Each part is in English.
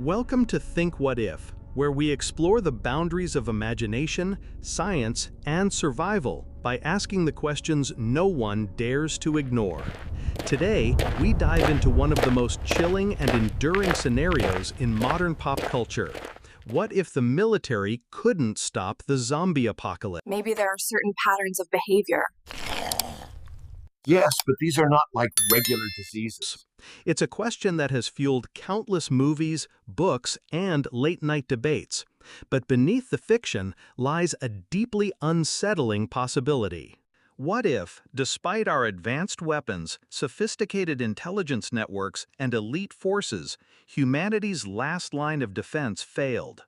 Welcome to Think What If, where we explore the boundaries of imagination, science, and survival by asking the questions no one dares to ignore. Today, we dive into one of the most chilling and enduring scenarios in modern pop culture. What if the military couldn't stop the zombie apocalypse? Maybe there are certain patterns of behavior. Yes, but these are not like regular diseases. It's a question that has fueled countless movies, books, and late-night debates. But beneath the fiction lies a deeply unsettling possibility. What if, despite our advanced weapons, sophisticated intelligence networks, and elite forces, humanity's last line of defense failed?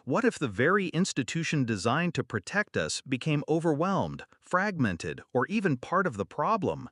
What if the very institution designed to protect us became overwhelmed, fragmented, or even part of the problem?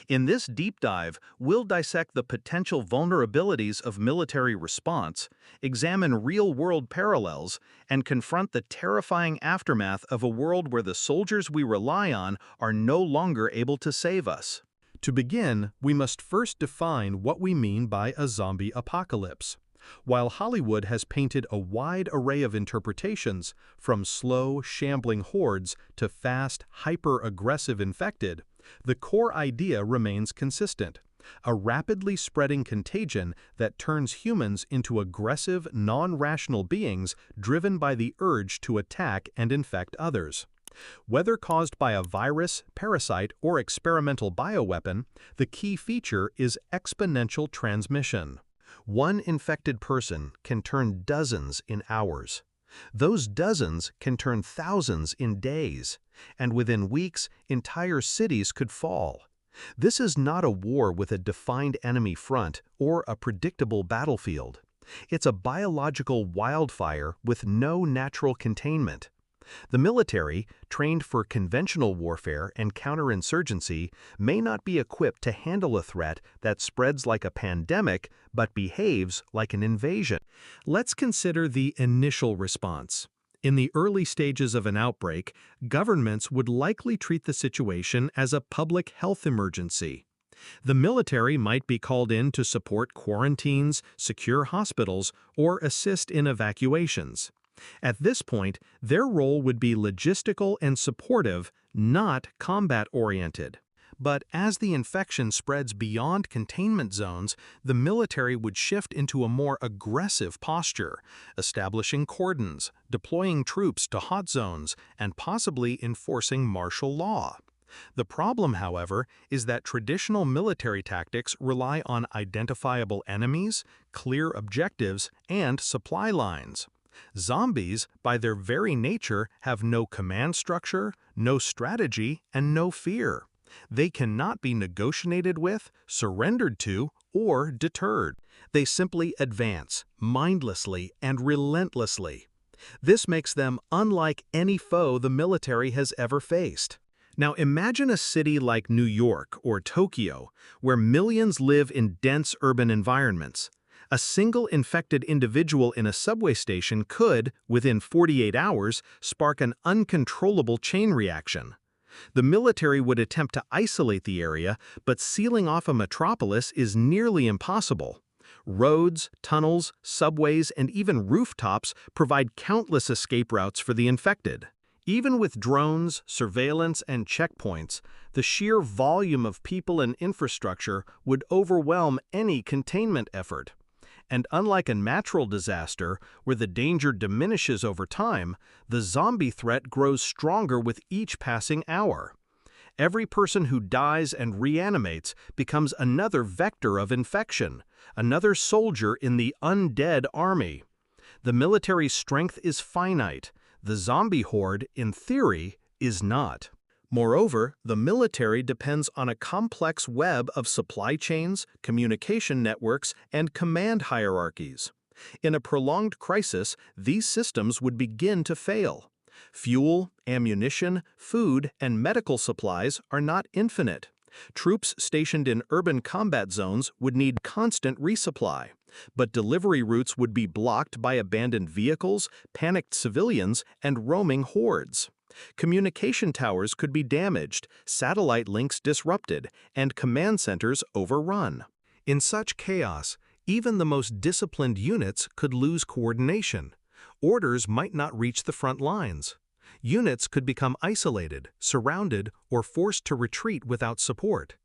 In this deep dive, we'll dissect the potential vulnerabilities of military response, examine real-world parallels, and confront the terrifying aftermath of a world where the soldiers we rely on are no longer able to save us. To begin, we must first define what we mean by a zombie apocalypse. While Hollywood has painted a wide array of interpretations, from slow, shambling hordes to fast, hyper-aggressive infected, the core idea remains consistent: a rapidly spreading contagion that turns humans into aggressive, non-rational beings driven by the urge to attack and infect others. Whether caused by a virus, parasite, or experimental bioweapon, the key feature is exponential transmission. One infected person can turn dozens in hours. Those dozens can turn thousands in days, and within weeks, entire cities could fall. This is not a war with a defined enemy front or a predictable battlefield. It's a biological wildfire with no natural containment. The military, trained for conventional warfare and counterinsurgency, may not be equipped to handle a threat that spreads like a pandemic but behaves like an invasion. Let's consider the initial response. In the early stages of an outbreak, governments would likely treat the situation as a public health emergency. The military might be called in to support quarantines, secure hospitals, or assist in evacuations. At this point, their role would be logistical and supportive, not combat-oriented. But as the infection spreads beyond containment zones, the military would shift into a more aggressive posture, establishing cordons, deploying troops to hot zones, and possibly enforcing martial law. The problem, however, is that traditional military tactics rely on identifiable enemies, clear objectives, and supply lines. Zombies, by their very nature, have no command structure, no strategy, and no fear. They cannot be negotiated with, surrendered to, or deterred. They simply advance, mindlessly and relentlessly. This makes them unlike any foe the military has ever faced. Now imagine a city like New York or Tokyo, where millions live in dense urban environments. A single infected individual in a subway station could, within 48 hours, spark an uncontrollable chain reaction. The military would attempt to isolate the area, but sealing off a metropolis is nearly impossible. Roads, tunnels, subways, and even rooftops provide countless escape routes for the infected. Even with drones, surveillance, and checkpoints, the sheer volume of people and infrastructure would overwhelm any containment effort. And unlike a natural disaster, where the danger diminishes over time, the zombie threat grows stronger with each passing hour. Every person who dies and reanimates becomes another vector of infection, another soldier in the undead army. The military's strength is finite. The zombie horde, in theory, is not. Moreover, the military depends on a complex web of supply chains, communication networks, and command hierarchies. In a prolonged crisis, these systems would begin to fail. Fuel, ammunition, food, and medical supplies are not infinite. Troops stationed in urban combat zones would need constant resupply, but delivery routes would be blocked by abandoned vehicles, panicked civilians, and roaming hordes. Communication towers could be damaged, satellite links disrupted, and command centers overrun. In such chaos, Even the most disciplined units could lose coordination. Orders might not reach the front lines. Units could become isolated, surrounded, or forced to retreat without support.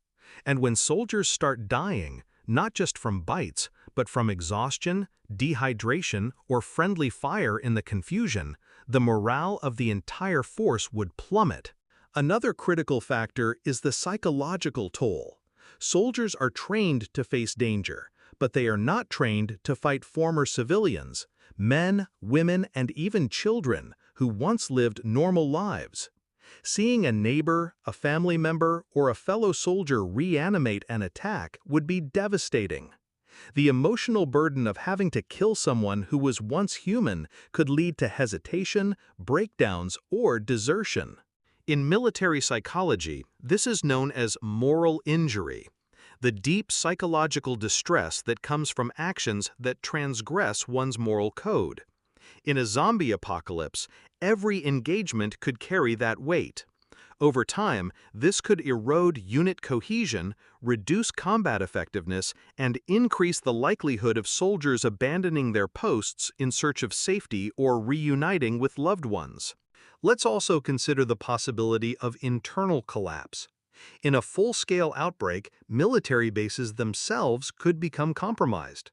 And when soldiers start dying, not just from bites, but from exhaustion, dehydration, or friendly fire in the confusion, the morale of the entire force would plummet. Another critical factor is the psychological toll. Soldiers are trained to face danger, but they are not trained to fight former civilians, men, women, and even children who once lived normal lives. Seeing a neighbor, a family member, or a fellow soldier reanimate an attack would be devastating. The emotional burden of having to kill someone who was once human could lead to hesitation, breakdowns, or desertion. In military psychology, this is known as moral injury, the deep psychological distress that comes from actions that transgress one's moral code. In a zombie apocalypse, every engagement could carry that weight. Over time, this could erode unit cohesion, reduce combat effectiveness, and increase the likelihood of soldiers abandoning their posts in search of safety or reuniting with loved ones. Let's also consider the possibility of internal collapse. In a full-scale outbreak, military bases themselves could become compromised.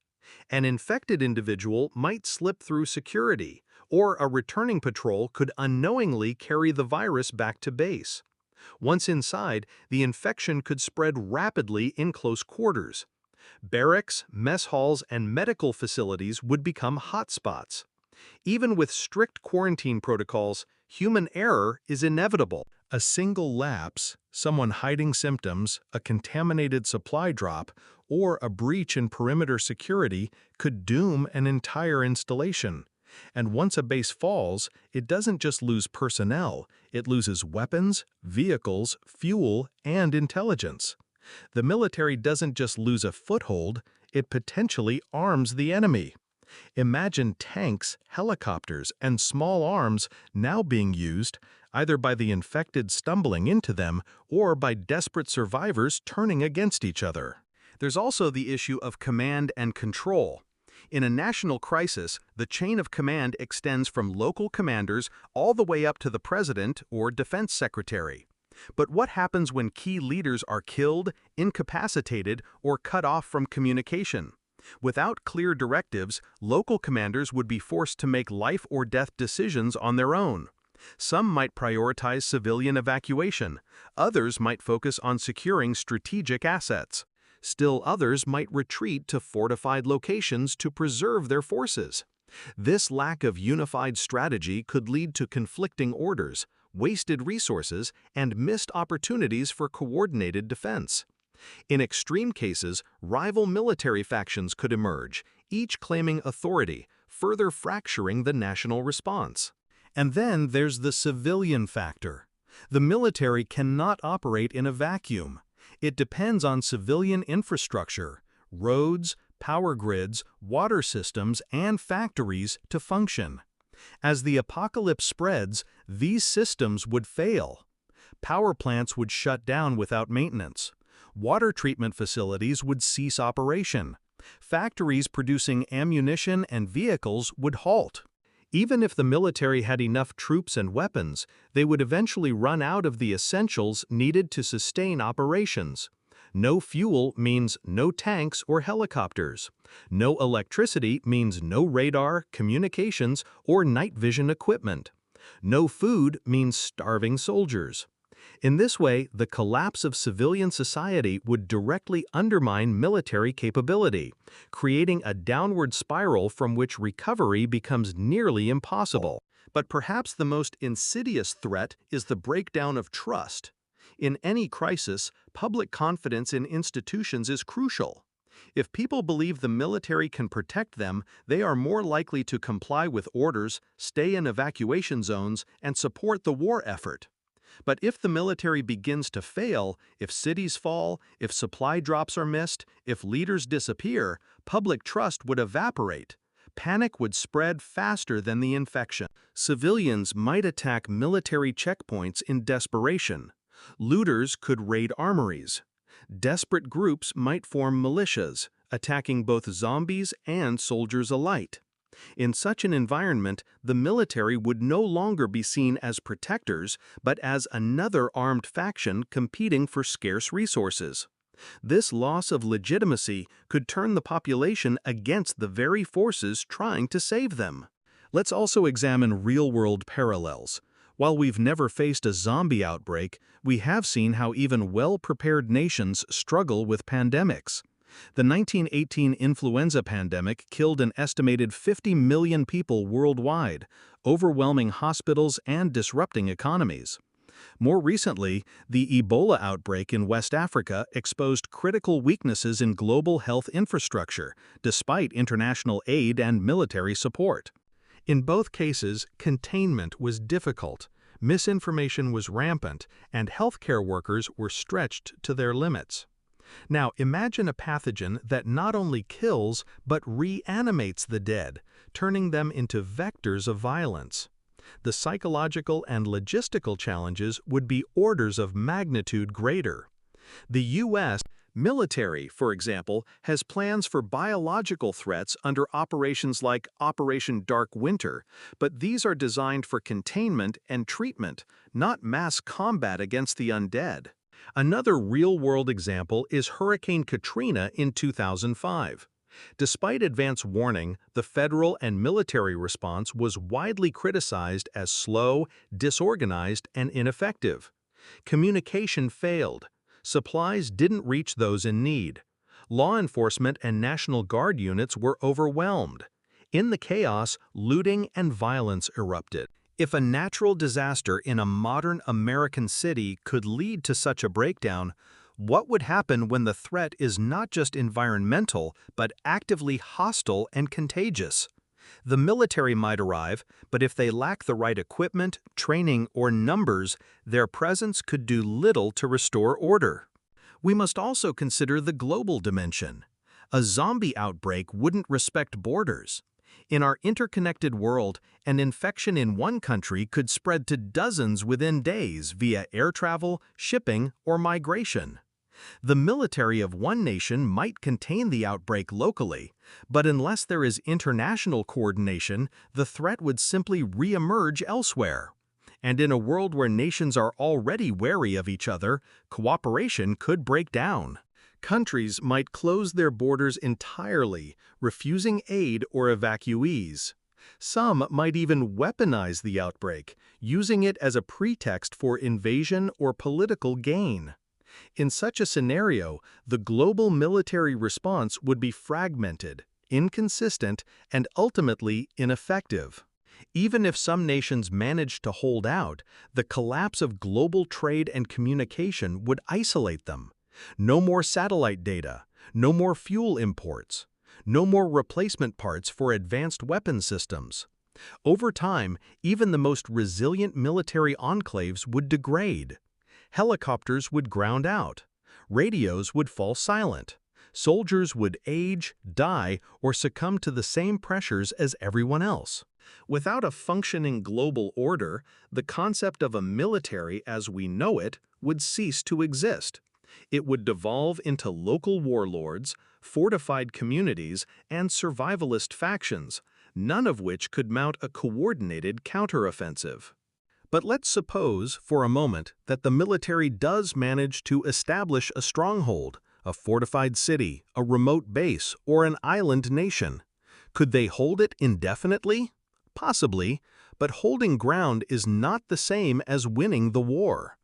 An infected individual might slip through security, or a returning patrol could unknowingly carry the virus back to base. Once inside, the infection could spread rapidly in close quarters. Barracks, mess halls, and medical facilities would become hotspots. Even with strict quarantine protocols, human error is inevitable. A single lapse, someone hiding symptoms, a contaminated supply drop, or a breach in perimeter security could doom an entire installation. And once a base falls, it doesn't just lose personnel, it loses weapons, vehicles, fuel, and intelligence. The military doesn't just lose a foothold, it potentially arms the enemy. Imagine tanks, helicopters, and small arms now being used, either by the infected stumbling into them or by desperate survivors turning against each other. There's also the issue of command and control. In a national crisis, the chain of command extends from local commanders all the way up to the president or defense secretary. But what happens when key leaders are killed, incapacitated, or cut off from communication? Without clear directives, local commanders would be forced to make life or death decisions on their own. Some might prioritize civilian evacuation, others might focus on securing strategic assets. Still others might retreat to fortified locations to preserve their forces. This lack of unified strategy could lead to conflicting orders, wasted resources, and missed opportunities for coordinated defense. In extreme cases, rival military factions could emerge, each claiming authority, further fracturing the national response. And then there's the civilian factor. The military cannot operate in a vacuum. It depends on civilian infrastructure, roads, power grids, water systems, and factories to function. As the apocalypse spreads, these systems would fail. Power plants would shut down without maintenance. Water treatment facilities would cease operation. Factories producing ammunition and vehicles would halt. Even if the military had enough troops and weapons, they would eventually run out of the essentials needed to sustain operations. No fuel means no tanks or helicopters. No electricity means no radar, communications, or night vision equipment. No food means starving soldiers. In this way, the collapse of civilian society would directly undermine military capability, creating a downward spiral from which recovery becomes nearly impossible. But perhaps the most insidious threat is the breakdown of trust. In any crisis, public confidence in institutions is crucial. If people believe the military can protect them, they are more likely to comply with orders, stay in evacuation zones, and support the war effort. But if the military begins to fail, if cities fall, if supply drops are missed, if leaders disappear, public trust would evaporate. Panic would spread faster than the infection. Civilians might attack military checkpoints in desperation. Looters could raid armories. Desperate groups might form militias, attacking both zombies and soldiers alike. In such an environment, the military would no longer be seen as protectors, but as another armed faction competing for scarce resources. This loss of legitimacy could turn the population against the very forces trying to save them. Let's also examine real-world parallels. While we've never faced a zombie outbreak, we have seen how even well-prepared nations struggle with pandemics. The 1918 influenza pandemic killed an estimated 50 million people worldwide, overwhelming hospitals and disrupting economies. More recently, the Ebola outbreak in West Africa exposed critical weaknesses in global health infrastructure, despite international aid and military support. In both cases, containment was difficult, misinformation was rampant, and healthcare workers were stretched to their limits. Now, imagine a pathogen that not only kills but reanimates the dead, turning them into vectors of violence. The psychological and logistical challenges would be orders of magnitude greater. The U.S. military, for example, has plans for biological threats under operations like Operation Dark Winter, but these are designed for containment and treatment, not mass combat against the undead. Another real-world example is Hurricane Katrina in 2005. Despite advance warning, the federal and military response was widely criticized as slow, disorganized, and ineffective. Communication failed. Supplies didn't reach those in need. Law enforcement and National Guard units were overwhelmed. In the chaos, looting and violence erupted. If a natural disaster in a modern American city could lead to such a breakdown, what would happen when the threat is not just environmental, but actively hostile and contagious? The military might arrive, but if they lack the right equipment, training, or numbers, their presence could do little to restore order. We must also consider the global dimension. A zombie outbreak wouldn't respect borders. In our interconnected world, an infection in one country could spread to dozens within days via air travel, shipping, or migration. The military of one nation might contain the outbreak locally, but unless there is international coordination, the threat would simply re-emerge elsewhere. And in a world where nations are already wary of each other, cooperation could break down. Countries might close their borders entirely, refusing aid or evacuees. Some might even weaponize the outbreak, using it as a pretext for invasion or political gain. In such a scenario, the global military response would be fragmented, inconsistent, and ultimately ineffective. Even if some nations managed to hold out, the collapse of global trade and communication would isolate them. No more satellite data, no more fuel imports, no more replacement parts for advanced weapon systems. Over time, even the most resilient military enclaves would degrade. Helicopters would ground out. Radios would fall silent. Soldiers would age, die, or succumb to the same pressures as everyone else. Without a functioning global order, the concept of a military as we know it would cease to exist. It would devolve into local warlords, fortified communities, and survivalist factions, none of which could mount a coordinated counteroffensive. But let's suppose, for a moment, that the military does manage to establish a stronghold, a fortified city, a remote base, or an island nation. Could they hold it indefinitely? Possibly, but holding ground is not the same as winning the war.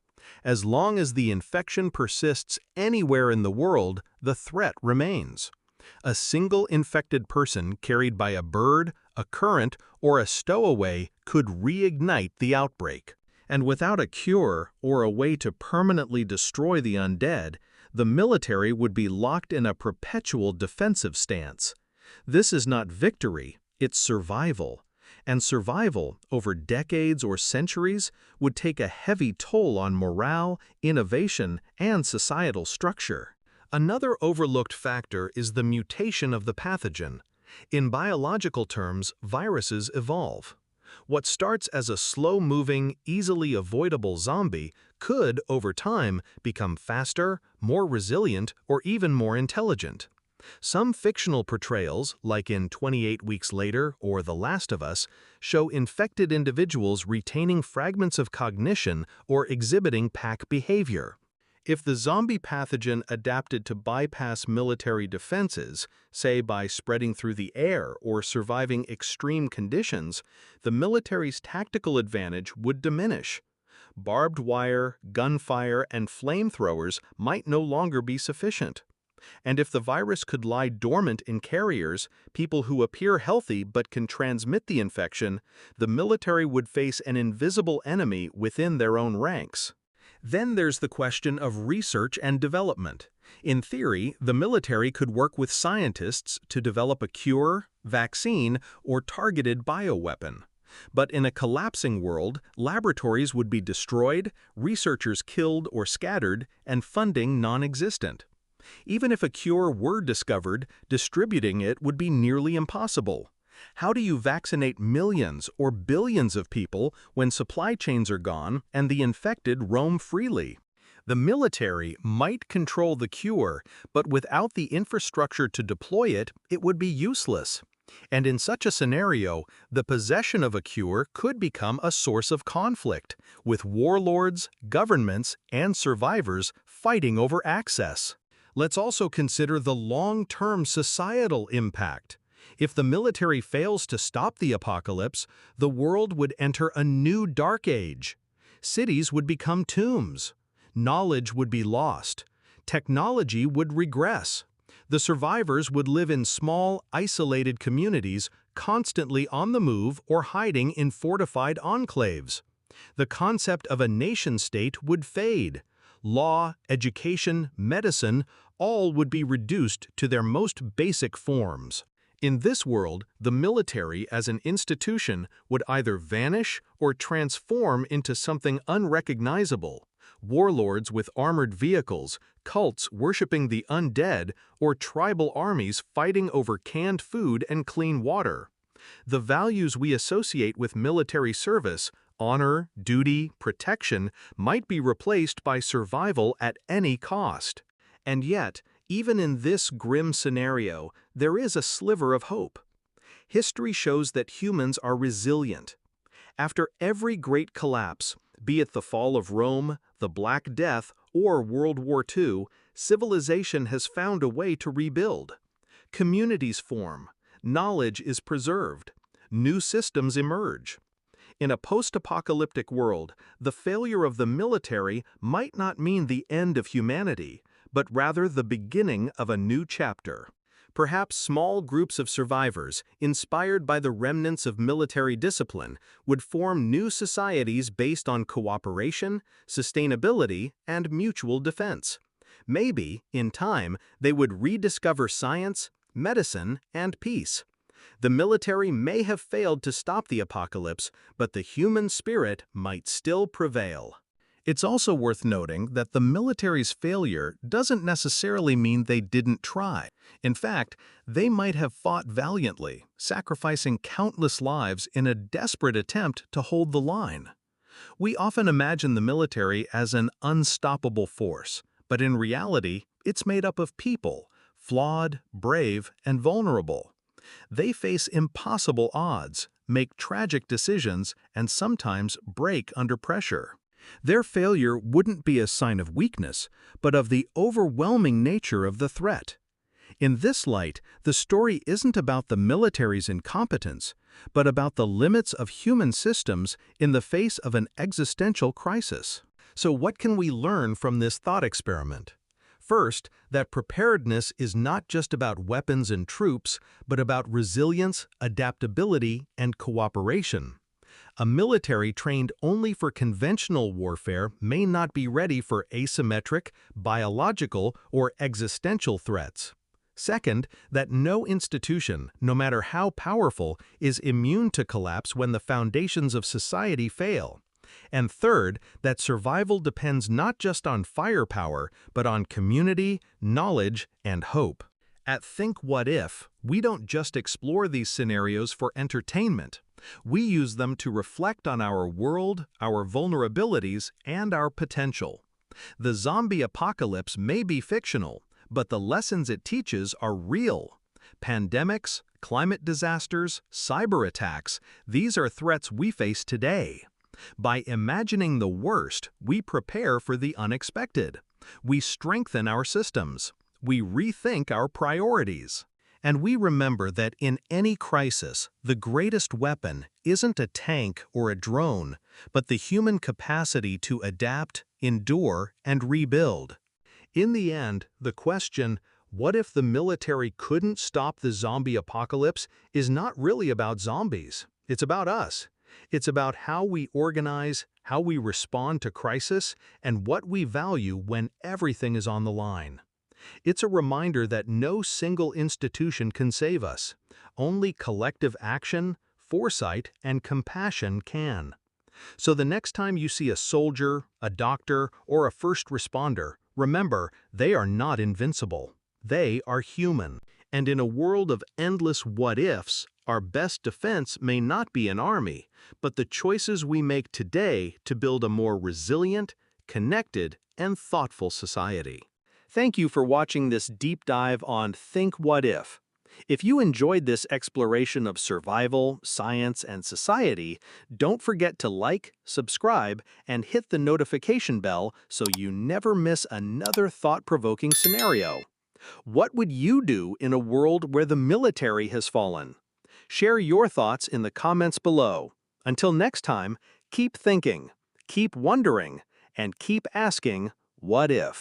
As long as the infection persists anywhere in the world, the threat remains. A single infected person carried by a bird, a current, or a stowaway could reignite the outbreak. And without a cure or a way to permanently destroy the undead, the military would be locked in a perpetual defensive stance. This is not victory, it's survival. And survival, over decades or centuries, would take a heavy toll on morale, innovation, and societal structure. Another overlooked factor is the mutation of the pathogen. In biological terms, viruses evolve. What starts as a slow-moving, easily avoidable zombie could, over time, become faster, more resilient, or even more intelligent. Some fictional portrayals, like in 28 Weeks Later or The Last of Us, show infected individuals retaining fragments of cognition or exhibiting pack behavior. If the zombie pathogen adapted to bypass military defenses, say by spreading through the air or surviving extreme conditions, the military's tactical advantage would diminish. Barbed wire, gunfire, and flamethrowers might no longer be sufficient. And if the virus could lie dormant in carriers, people who appear healthy but can transmit the infection, the military would face an invisible enemy within their own ranks. Then there's the question of research and development. In theory, the military could work with scientists to develop a cure, vaccine, or targeted bioweapon. But in a collapsing world, laboratories would be destroyed, researchers killed or scattered, and funding non-existent. Even if a cure were discovered, distributing it would be nearly impossible. How do you vaccinate millions or billions of people when supply chains are gone and the infected roam freely? The military might control the cure, but without the infrastructure to deploy it, it would be useless. And in such a scenario, the possession of a cure could become a source of conflict, with warlords, governments, and survivors fighting over access. Let's also consider the long-term societal impact. If the military fails to stop the apocalypse, the world would enter a new dark age. Cities would become tombs. Knowledge would be lost. Technology would regress. The survivors would live in small, isolated communities, constantly on the move or hiding in fortified enclaves. The concept of a nation-state would fade. Law, education, medicine, all would be reduced to their most basic forms. In this world, the military as an institution would either vanish or transform into something unrecognizable. Warlords with armored vehicles, cults worshipping the undead, or tribal armies fighting over canned food and clean water. The values we associate with military service, honor, duty, protection, might be replaced by survival at any cost. And yet, even in this grim scenario, there is a sliver of hope. History shows that humans are resilient. After every great collapse, be it the fall of Rome, the Black Death, or World War II, civilization has found a way to rebuild. Communities form, knowledge is preserved, new systems emerge. In a post-apocalyptic world, the failure of the military might not mean the end of humanity, but rather the beginning of a new chapter. Perhaps small groups of survivors, inspired by the remnants of military discipline, would form new societies based on cooperation, sustainability, and mutual defense. Maybe, in time, they would rediscover science, medicine, and peace. The military may have failed to stop the apocalypse, but the human spirit might still prevail. It's also worth noting that the military's failure doesn't necessarily mean they didn't try. In fact, they might have fought valiantly, sacrificing countless lives in a desperate attempt to hold the line. We often imagine the military as an unstoppable force, but in reality, it's made up of people, flawed, brave, and vulnerable. They face impossible odds, make tragic decisions, and sometimes break under pressure. Their failure wouldn't be a sign of weakness, but of the overwhelming nature of the threat. In this light, the story isn't about the military's incompetence, but about the limits of human systems in the face of an existential crisis. So what can we learn from this thought experiment? First, that preparedness is not just about weapons and troops, but about resilience, adaptability, and cooperation. A military trained only for conventional warfare may not be ready for asymmetric, biological, or existential threats. Second, that no institution, no matter how powerful, is immune to collapse when the foundations of society fail. And third, that survival depends not just on firepower, but on community, knowledge, and hope. At Think What If, we don't just explore these scenarios for entertainment. We use them to reflect on our world, our vulnerabilities, and our potential. The zombie apocalypse may be fictional, But the lessons it teaches are real. Pandemics, climate disasters, cyber attacks, these are threats we face today. By imagining the worst, we prepare for the unexpected. We strengthen our systems. We rethink our priorities. And we remember that in any crisis, the greatest weapon isn't a tank or a drone, but the human capacity to adapt, endure, and rebuild. In the end, the question, what if the military couldn't stop the zombie apocalypse, is not really about zombies. It's about us. It's about how we organize, how we respond to crisis, and what we value when everything is on the line. It's a reminder that no single institution can save us. Only collective action, foresight, and compassion can. So the next time you see a soldier, a doctor, or a first responder, remember, they are not invincible. They are human. And in a world of endless what-ifs, our best defense may not be an army, but the choices we make today to build a more resilient, connected, and thoughtful society. Thank you for watching this deep dive on Think What If. If you enjoyed this exploration of survival, science, and society, don't forget to like, subscribe, and hit the notification bell so you never miss another thought-provoking scenario. What would you do in a world where the military has fallen? Share your thoughts in the comments below. Until next time, keep thinking, keep wondering, and keep asking, what if?